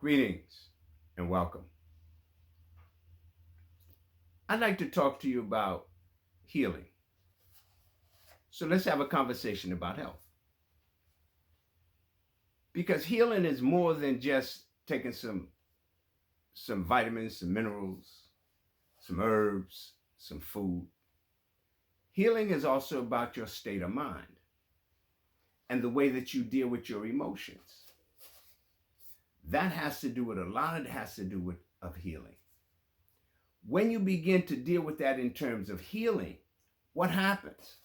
Greetings and welcome. I'd like to talk to you about healing. So let's have a conversation about health. Because healing is more than just taking some vitamins, some minerals, some herbs, some food. Healing is also about your state of mind and the way that you deal with your emotions. That has to do with a lot. It has to do with of healing. When you begin to deal with that in terms of healing, what happens?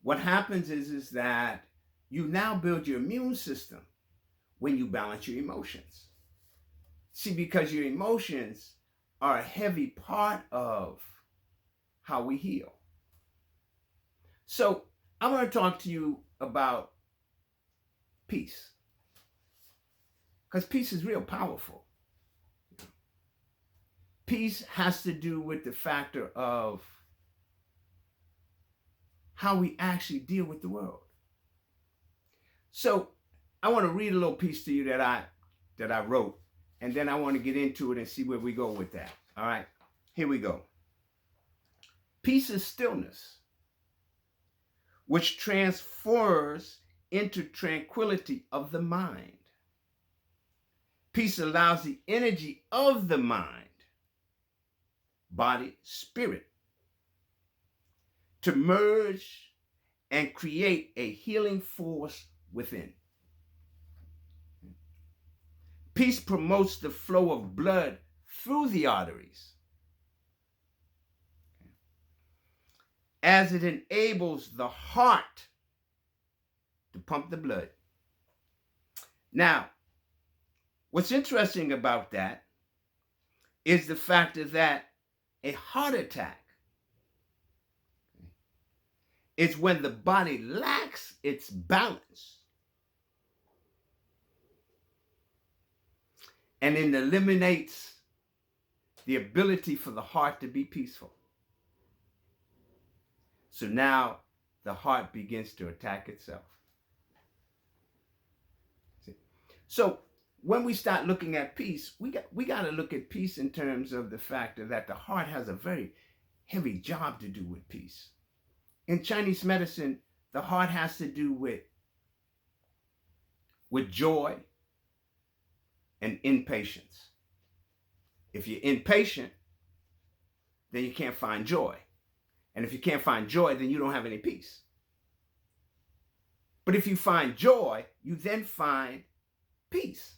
What happens is that you now build your immune system when you balance your emotions. See, because your emotions are a heavy part of how we heal. So I want to talk to you about peace. Because peace is real powerful. Peace has to do with the factor of how we actually deal with the world. So I want to read a little piece to you that I wrote, and then I want to get into it and see where we go with that. All right, here we go. Peace is stillness, which transfers into tranquility of the mind. Peace allows the energy of the mind, body, spirit to merge and create a healing force within. Peace promotes the flow of blood through the arteries, as it enables the heart to pump the blood. Now, what's interesting about that is the fact that a heart attack is when the body lacks its balance and it eliminates the ability for the heart to be peaceful. So now the heart begins to attack itself. See? So when we start looking at peace, we got to look at peace in terms of the factor that the heart has a very heavy job to do with peace. In Chinese medicine, the heart has to do with joy and impatience. If you're impatient, then you can't find joy. And if you can't find joy, then you don't have any peace. But if you find joy, you then find peace.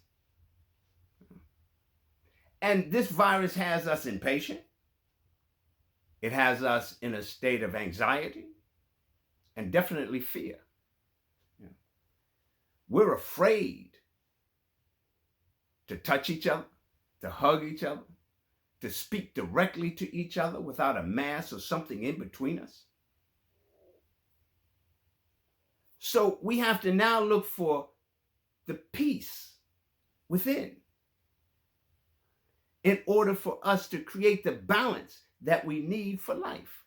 And this virus has us impatient. It has us in a state of anxiety and definitely fear. We're afraid to touch each other, to hug each other, to speak directly to each other without a mask or something in between us. So we have to now look for the peace within in order for us to create the balance that we need for life.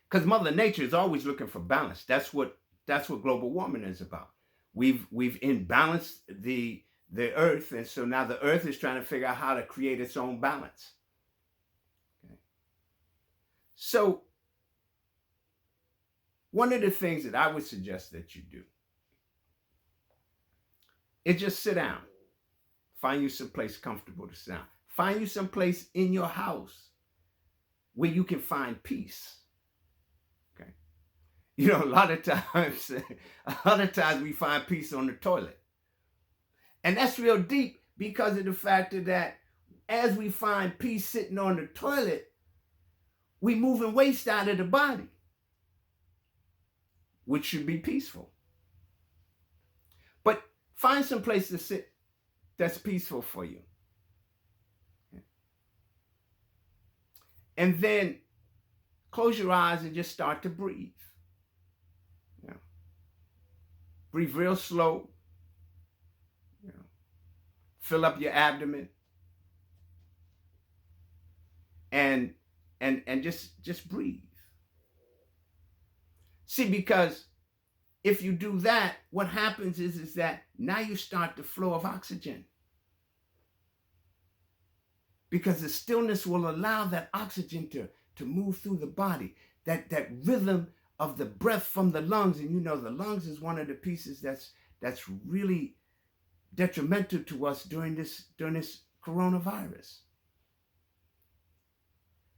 Because Mother Nature is always looking for balance. That's what global warming is about. We've imbalanced the earth, and so now the earth is trying to figure out how to create its own balance. Okay. So one of the things that I would suggest that you do is just sit down. Find you some place comfortable to sit down. Find you some place in your house where you can find peace. Okay. You know, a lot of times we find peace on the toilet. And that's real deep because of the fact that as we find peace sitting on the toilet, we moving waste out of the body, which should be peaceful. But find some place to sit that's peaceful for you. And then close your eyes and just start to breathe. Yeah. Breathe real slow. Yeah. Fill up your abdomen. And just breathe. See, because if you do that, what happens is that now you start the flow of oxygen, because the stillness will allow that oxygen to move through the body, that rhythm of the breath from the lungs. And you know, the lungs is one of the pieces that's really detrimental to us during this coronavirus.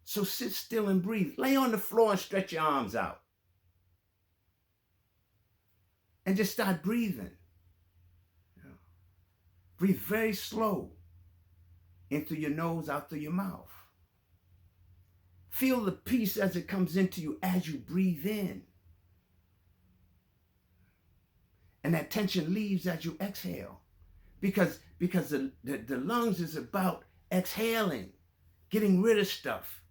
So sit still and breathe. Lay on the floor and stretch your arms out. And just start breathing. Breathe very slow. In through your nose, out through your mouth. Feel the peace as it comes into you as you breathe in. And that tension leaves as you exhale. Because the lungs is about exhaling, getting rid of stuff.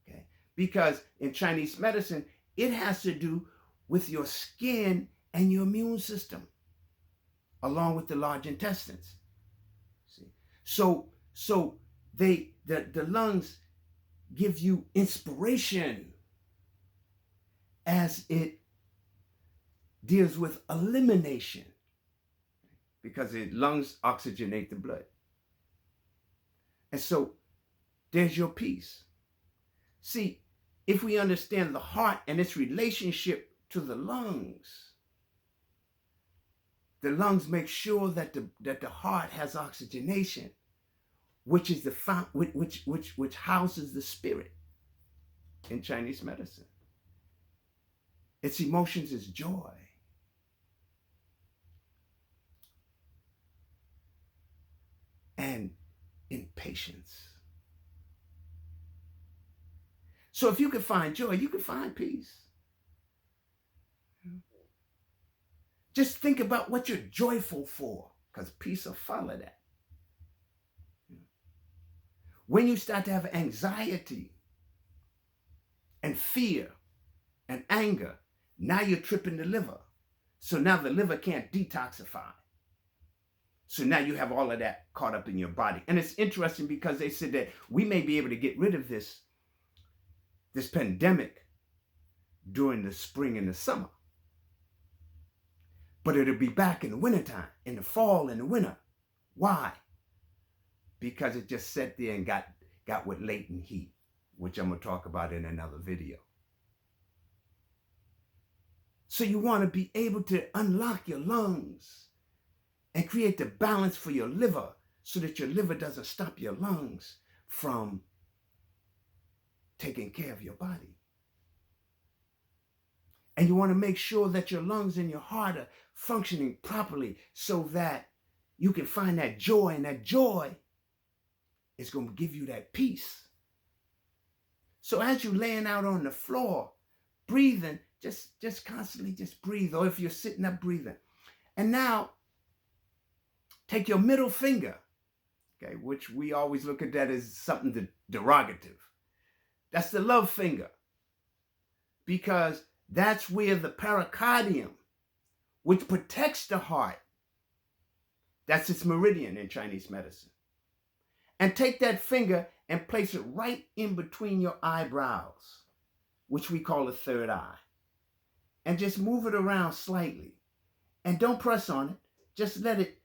Okay? Because in Chinese medicine, it has to do with your skin and your immune system, along with the large intestines. See? So the lungs give you inspiration as it deals with elimination, because the lungs oxygenate the blood. And so there's your peace. See, if we understand the heart and its relationship to the lungs make sure that the heart has oxygenation, which is which houses the spirit in Chinese medicine. Its emotions is joy, and impatience. So if you can find joy, you can find peace. Just think about what you're joyful for, because peace will follow that. When you start to have anxiety and fear and anger, now you're tripping the liver. So now the liver can't detoxify. So now you have all of that caught up in your body. And it's interesting because they said that we may be able to get rid of this pandemic during the spring and the summer. But it'll be back in the wintertime, in the fall and the winter. Why? Because it just sat there and got with latent heat, which I'm going to talk about in another video. So you want to be able to unlock your lungs and create the balance for your liver, so that your liver doesn't stop your lungs from taking care of your body. And you want to make sure that your lungs and your heart are functioning properly, so that you can find that joy, and that joy is going to give you that peace. So as you're laying out on the floor, breathing, just constantly just breathe. Or if you're sitting up, breathing. And now, take your middle finger, okay, which we always look at that as something derogative. That's the love finger, because that's where the pericardium, which protects the heart, that's its meridian in Chinese medicine. And take that finger and place it right in between your eyebrows, which we call the third eye. And just move it around slightly. And don't press on it. Just let it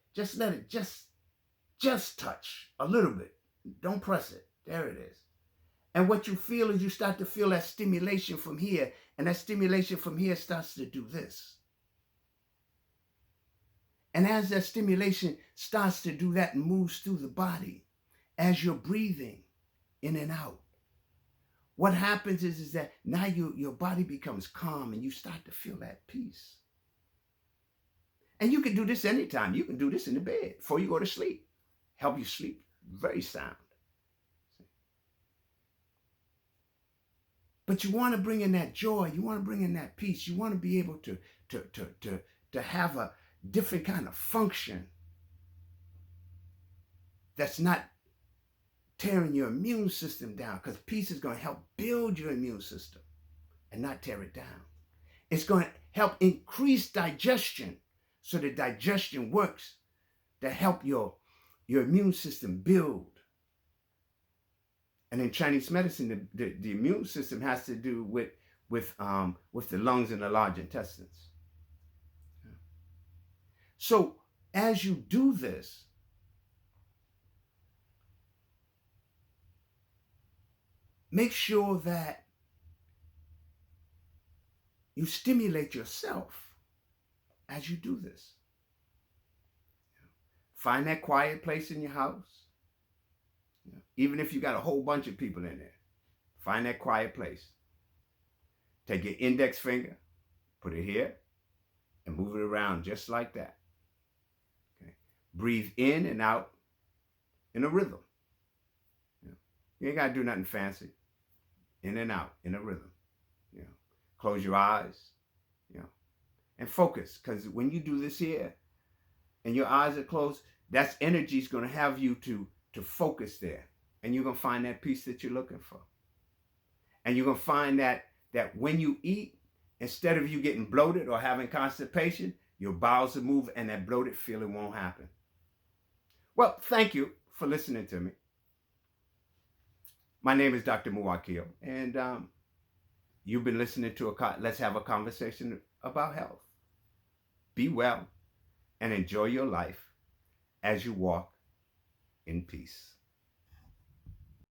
touch a little bit. Don't press it. There it is. And what you feel is you start to feel that stimulation from here. And that stimulation from here starts to do this. And as that stimulation starts to do that and moves through the body, as you're breathing in and out, what happens is that now your body becomes calm, and you start to feel that peace. And you can do this anytime. You can do this in the bed before you go to sleep. Help you sleep very sound. But you want to bring in that joy. You want to bring in that peace. You want to be able to have a different kind of function that's not tearing your immune system down, because peace is going to help build your immune system and not tear it down. It's going to help increase digestion, so that digestion works to help your immune system build. And in Chinese medicine, the immune system has to do with the lungs and the large intestines. So as you do this, make sure that you stimulate yourself as you do this. Find that quiet place in your house. Even if you got a whole bunch of people in there, find that quiet place. Take your index finger, put it here, and move it around just like that. Okay. Breathe in and out in a rhythm. You ain't got to do nothing fancy. In and out in a rhythm. Close your eyes, and focus. Because when you do this here and your eyes are closed, that's energy is going to have you to focus there. And you're going to find that peace that you're looking for. And you're going to find that when you eat, instead of you getting bloated or having constipation, your bowels will move and that bloated feeling won't happen. Well, thank you for listening to me. My name is Dr. Muwakil, and you've been listening to Let's Have a Conversation About Health. Be well and enjoy your life as you walk in peace.